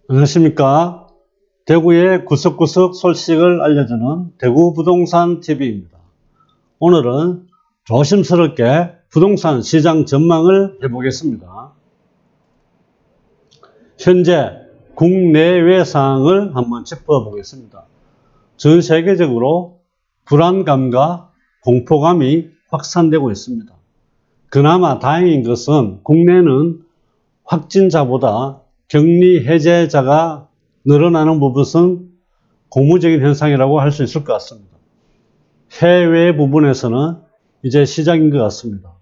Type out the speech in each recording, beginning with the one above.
안녕하십니까. 대구의 구석구석 소식을 알려주는 대구부동산TV입니다. 오늘은 조심스럽게 부동산 시장 전망을 해보겠습니다. 현재 국내외 사항을 한번 짚어보겠습니다. 전 세계적으로 불안감과 공포감이 확산되고 있습니다. 그나마 다행인 것은 국내는 확진자보다 격리 해제자가 늘어나는 부분은 고무적인 현상이라고 할 수 있을 것 같습니다. 해외 부분에서는 이제 시작인 것 같습니다.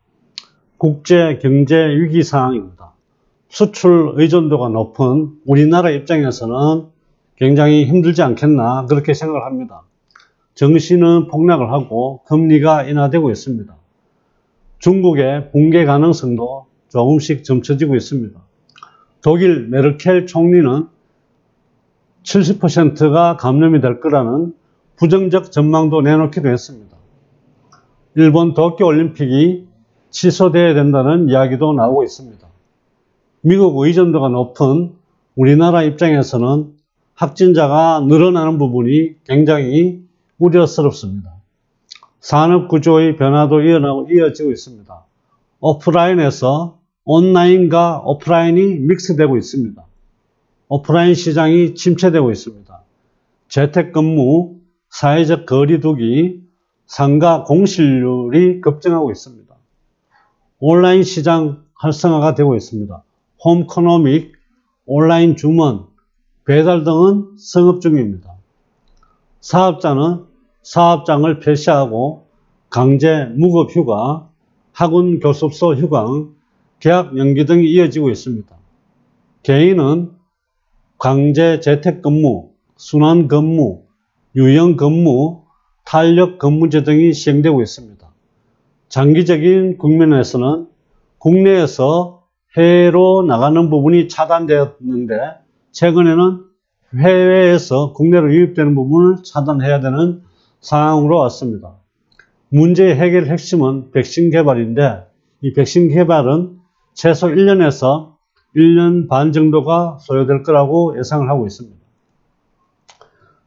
국제 경제 위기 상황입니다. 수출 의존도가 높은 우리나라 입장에서는 굉장히 힘들지 않겠나 그렇게 생각을 합니다. 정시는 폭락을 하고 금리가 인하되고 있습니다. 중국의 붕괴 가능성도 조금씩 점쳐지고 있습니다. 독일 메르켈 총리는 70%가 감염이 될 거라는 부정적 전망도 내놓기도 했습니다. 일본 도쿄올림픽이 취소되어야 된다는 이야기도 나오고 있습니다. 미국 의존도가 높은 우리나라 입장에서는 확진자가 늘어나는 부분이 굉장히 우려스럽습니다. 산업구조의 변화도 이어지고 있습니다. 오프라인에서 온라인과 오프라인이 믹스되고 있습니다. 오프라인 시장이 침체되고 있습니다. 재택근무, 사회적 거리두기, 상가 공실률이 급증하고 있습니다. 온라인 시장 활성화가 되고 있습니다. 홈코노믹, 온라인 주문, 배달 등은 성업 중입니다. 사업자는 사업장을 폐쇄하고 강제 무급휴가, 학원 교습소 휴강, 계약 연기 등이 이어지고 있습니다. 개인은 강제 재택근무, 순환근무, 유연근무, 탄력근무제 등이 시행되고 있습니다. 장기적인 국면에서는 국내에서 해외로 나가는 부분이 차단되었는데 최근에는 해외에서 국내로 유입되는 부분을 차단해야 되는 상황으로 왔습니다. 문제의 해결 핵심은 백신 개발인데 이 백신 개발은 최소 1년에서 1년 반 정도가 소요될 거라고 예상을 하고 있습니다.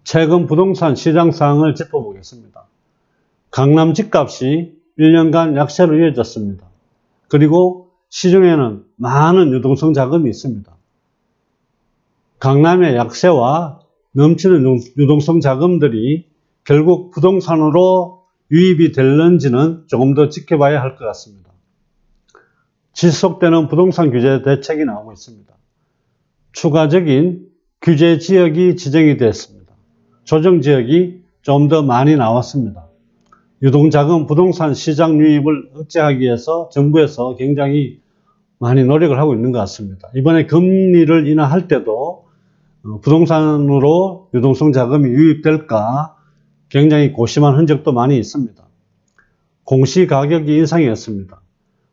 최근 부동산 시장 상황을 짚어보겠습니다. 강남 집값이 1년간 약세로 이어졌습니다. 그리고 시중에는 많은 유동성 자금이 있습니다. 강남의 약세와 넘치는 유동성 자금들이 결국 부동산으로 유입이 될는지는 조금 더 지켜봐야 할 것 같습니다. 지속되는 부동산 규제 대책이 나오고 있습니다. 추가적인 규제 지역이 지정이 됐습니다. 조정 지역이 좀 더 많이 나왔습니다. 유동자금 부동산 시장 유입을 억제하기 위해서 정부에서 굉장히 많이 노력을 하고 있는 것 같습니다. 이번에 금리를 인하할 때도 부동산으로 유동성 자금이 유입될까 굉장히 고심한 흔적도 많이 있습니다. 공시가격이 인상이었습니다.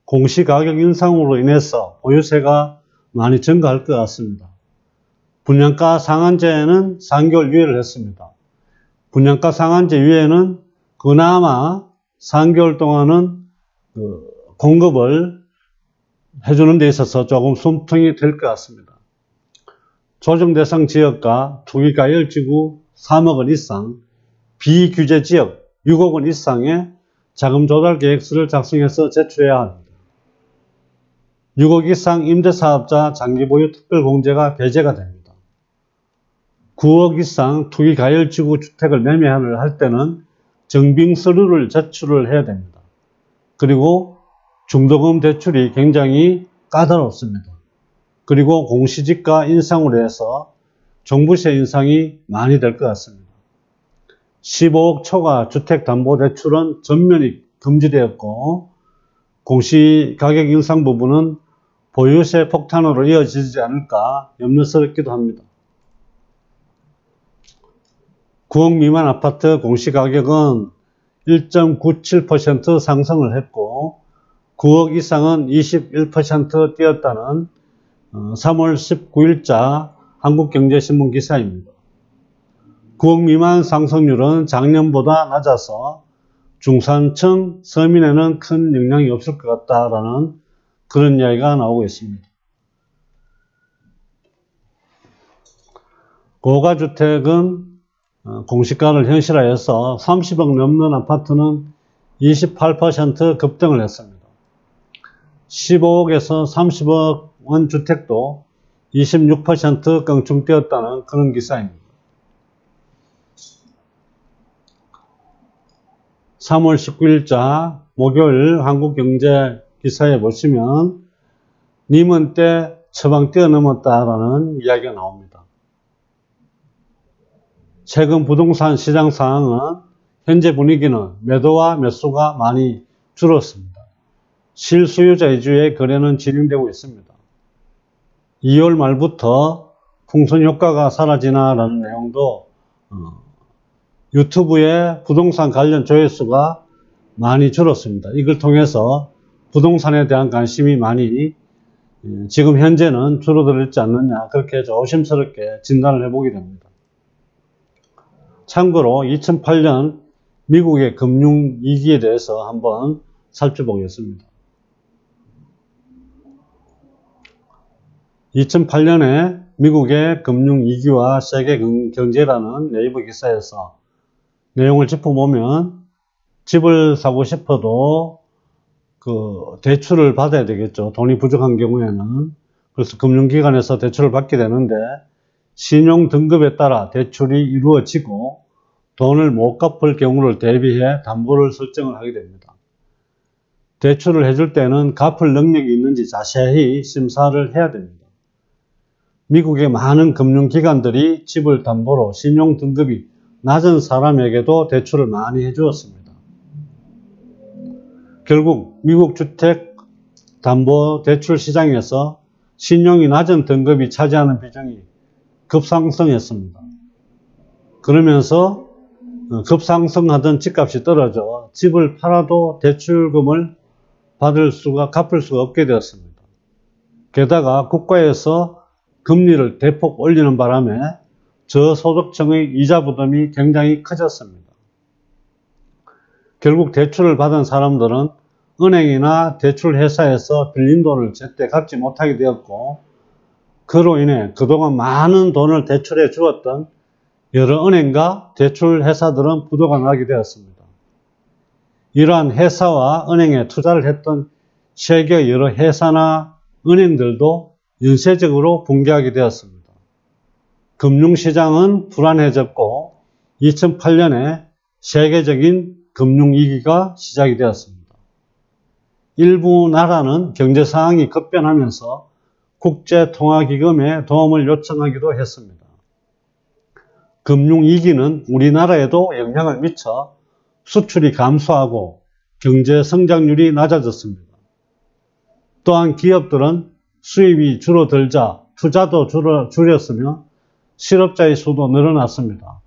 공시가격 인상으로 인해서 보유세가 많이 증가할 것 같습니다. 분양가 상한제는 3개월 유예를 했습니다. 분양가 상한제 유예는 그나마 3개월 동안은 공급을 해주는 데 있어서 조금 숨통이 될 것 같습니다. 조정 대상 지역과 투기과열지구 3억 원 이상, 비규제 지역 6억 원 이상의 자금 조달 계획서를 작성해서 제출해야 합니다. 6억 이상 임대사업자 장기보유 특별공제가 배제가 됩니다. 9억 이상 투기과열지구 주택을 매매를 할 때는 정빙서류를 제출을 해야 됩니다. 그리고 중도금 대출이 굉장히 까다롭습니다. 그리고 공시지가 인상으로 해서 종부세 인상이 많이 될 것 같습니다. 15억 초과 주택담보대출은 전면이 금지되었고 공시가격 인상 부분은 보유세 폭탄으로 이어지지 않을까 염려스럽기도 합니다. 9억 미만 아파트 공시가격은 1.97% 상승을 했고 9억 이상은 21% 뛰었다는 3월 19일자 한국경제신문 기사입니다. 9억 미만 상승률은 작년보다 낮아서 중산층 서민에는 큰 영향이 없을 것 같다라는 그런 이야기가 나오고 있습니다. 고가주택은 공시가를 현실화해서 30억 넘는 아파트는 28% 급등을 했습니다. 15억에서 30억 원 주택도 26% 껑충 뛰었다는 그런 기사입니다. 3월 19일자 목요일 한국경제 기사에 보시면 님은 때 처방 뛰어넘었다라는 이야기가 나옵니다. 최근 부동산 시장 상황은 현재 분위기는 매도와 매수가 많이 줄었습니다. 실수요자 위주의 거래는 진행되고 있습니다. 2월 말부터 풍선 효과가 사라지나라는 내용도 유튜브에 부동산 관련 조회수가 많이 줄었습니다. 이걸 통해서 부동산에 대한 관심이 많이 지금 현재는 줄어들지 않느냐 그렇게 조심스럽게 진단을 해보게 됩니다. 참고로 2008년 미국의 금융위기에 대해서 한번 살펴보겠습니다. 2008년에 미국의 금융위기와 세계 경제라는 네이버 기사에서 내용을 짚어보면 집을 사고 싶어도 그 대출을 받아야 되겠죠. 돈이 부족한 경우에는. 그래서 금융기관에서 대출을 받게 되는데 신용 등급에 따라 대출이 이루어지고 돈을 못 갚을 경우를 대비해 담보를 설정을 하게 됩니다. 대출을 해줄 때는 갚을 능력이 있는지 자세히 심사를 해야 됩니다. 미국의 많은 금융기관들이 집을 담보로 신용 등급이 낮은 사람에게도 대출을 많이 해주었습니다. 결국 미국 주택담보대출 시장에서 신용이 낮은 등급이 차지하는 비중이 급상승했습니다. 그러면서 급상승하던 집값이 떨어져 집을 팔아도 대출금을 갚을 수가 없게 되었습니다. 게다가 국가에서 금리를 대폭 올리는 바람에 저소득층의 이자 부담이 굉장히 커졌습니다. 결국 대출을 받은 사람들은 은행이나 대출회사에서 빌린 돈을 제때 갚지 못하게 되었고 그로 인해 그동안 많은 돈을 대출해 주었던 여러 은행과 대출회사들은 부도가 나게 되었습니다. 이러한 회사와 은행에 투자를 했던 세계 여러 회사나 은행들도 연쇄적으로 붕괴하게 되었습니다. 금융시장은 불안해졌고 2008년에 세계적인 금융위기가 시작이 되었습니다. 일부 나라는 경제 상황이 급변하면서 국제통화기금에 도움을 요청하기도 했습니다. 금융위기는 우리나라에도 영향을 미쳐 수출이 감소하고 경제 성장률이 낮아졌습니다. 또한 기업들은 수입이 줄어들자 투자도 줄였으며 실업자의 수도 늘어났습니다.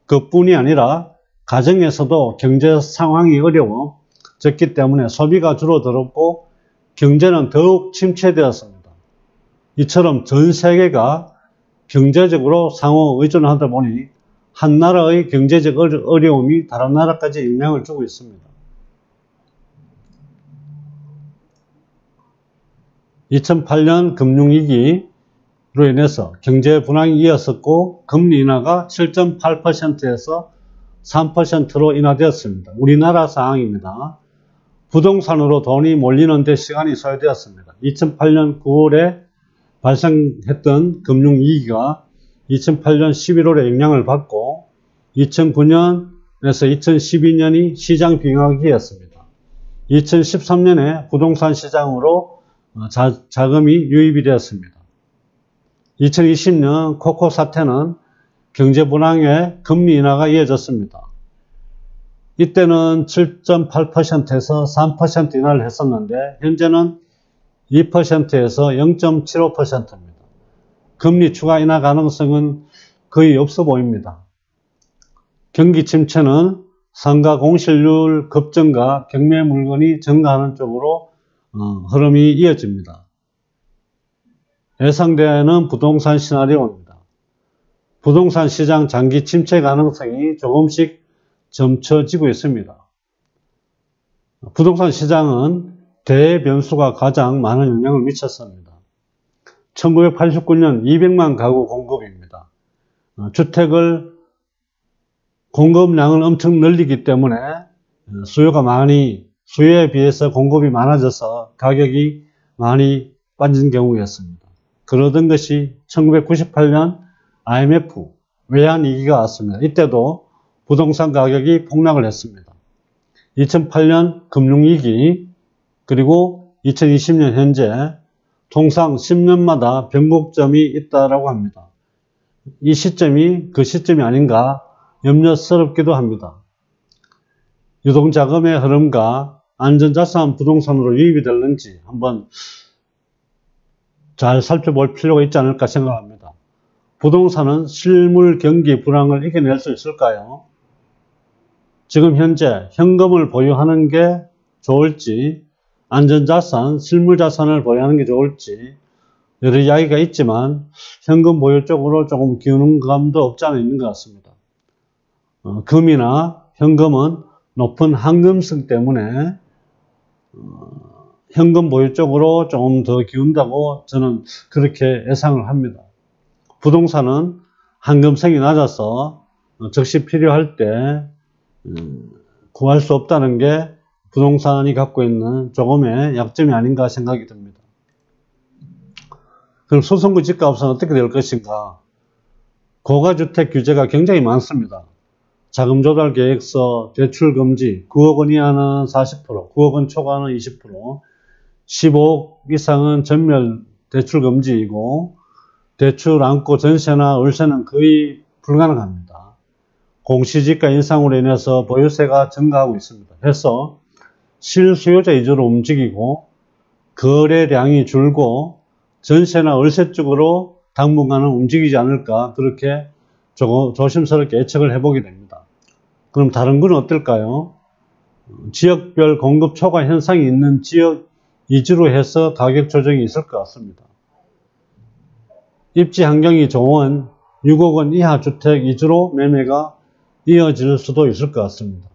그뿐이 아니라 가정에서도 경제 상황이 어려워졌기 때문에 소비가 줄어들었고 경제는 더욱 침체되었습니다. 이처럼 전 세계가 경제적으로 상호 의존하다 보니 한 나라의 경제적 어려움이 다른 나라까지 영향을 주고 있습니다. 2008년 금융위기로 인해서 경제 불황이 이어졌고 금리 인하가 7.8%에서 3%로 인하되었습니다. 우리나라 상황입니다. 부동산으로 돈이 몰리는 데 시간이 소요되었습니다. 2008년 9월에 발생했던 금융위기가 2008년 11월에 영향을 받고 2009년에서 2012년이 시장 빙하기였습니다. 2013년에 부동산 시장으로 자금이 유입이 되었습니다. 2020년 코코 사태는 경제 불황에 금리 인하가 이어졌습니다. 이때는 7.8%에서 3% 인하를 했었는데 현재는 2%에서 0.75%입니다. 금리 추가 인하 가능성은 거의 없어 보입니다. 경기 침체는 상가 공실률 급증과 경매 물건이 증가하는 쪽으로 흐름이 이어집니다. 예상되는 부동산 시나리오입니다. 부동산 시장 장기 침체 가능성이 조금씩 점쳐지고 있습니다. 부동산 시장은 대변수가 가장 많은 영향을 미쳤습니다. 1989년 200만 가구 공급입니다. 주택을 공급량을 엄청 늘리기 때문에 수요에 비해서 공급이 많아져서 가격이 많이 빠진 경우였습니다. 그러던 것이 1998년 IMF 외환위기가 왔습니다. 이때도 부동산 가격이 폭락을 했습니다. 2008년 금융위기 그리고 2020년 현재 통상 10년마다 변곡점이 있다라고 합니다. 이 시점이 그 시점이 아닌가 염려스럽기도 합니다. 유동자금의 흐름과 안전자산 부동산으로 유입이 되는지 한번 잘 살펴볼 필요가 있지 않을까 생각합니다. 부동산은 실물 경기 불황을 이겨낼 수 있을까요? 지금 현재 현금을 보유하는 게 좋을지 안전자산, 실물자산을 보유하는 게 좋을지 여러 이야기가 있지만 현금 보유 쪽으로 조금 기우는 감도 없지 않아 있는 것 같습니다. 금이나 현금은 높은 항금성 때문에 현금 보유 쪽으로 조금 더 기운다고 저는 그렇게 예상을 합니다. 부동산은 항금성이 낮아서 즉시 필요할 때 구할 수 없다는 게 부동산이 갖고 있는 조금의 약점이 아닌가 생각이 듭니다. 그럼 소송구 집값은 어떻게 될 것인가? 고가주택 규제가 굉장히 많습니다. 자금조달계획서, 대출금지, 9억 원 이하는 40%, 9억 원 초과는 20%, 15억 이상은 전멸 대출금지이고 대출 안고 전세나 월세는 거의 불가능합니다. 공시지가 인상으로 인해서 보유세가 증가하고 있습니다. 해서 실수요자 위주로 움직이고 거래량이 줄고 전세나 월세 쪽으로 당분간은 움직이지 않을까 그렇게 조심스럽게 예측을 해보게 됩니다. 그럼 다른 건 어떨까요? 지역별 공급 초과 현상이 있는 지역 위주로 해서 가격 조정이 있을 것 같습니다. 입지 환경이 좋은 6억 원 이하 주택 위주로 매매가 이어질 수도 있을 것 같습니다.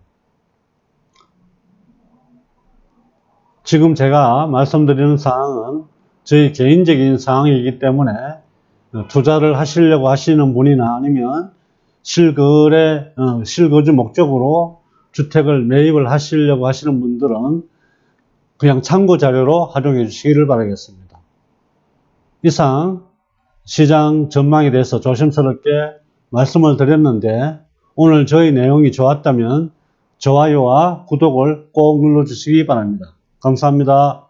지금 제가 말씀드리는 사항은 저희 개인적인 사항이기 때문에 투자를 하시려고 하시는 분이나 아니면 실거주 목적으로 주택을 매입을 하시려고 하시는 분들은 그냥 참고 자료로 활용해 주시기를 바라겠습니다. 이상 시장 전망에 대해서 조심스럽게 말씀을 드렸는데 오늘 저희 내용이 좋았다면 좋아요와 구독을 꼭 눌러주시기 바랍니다. 감사합니다.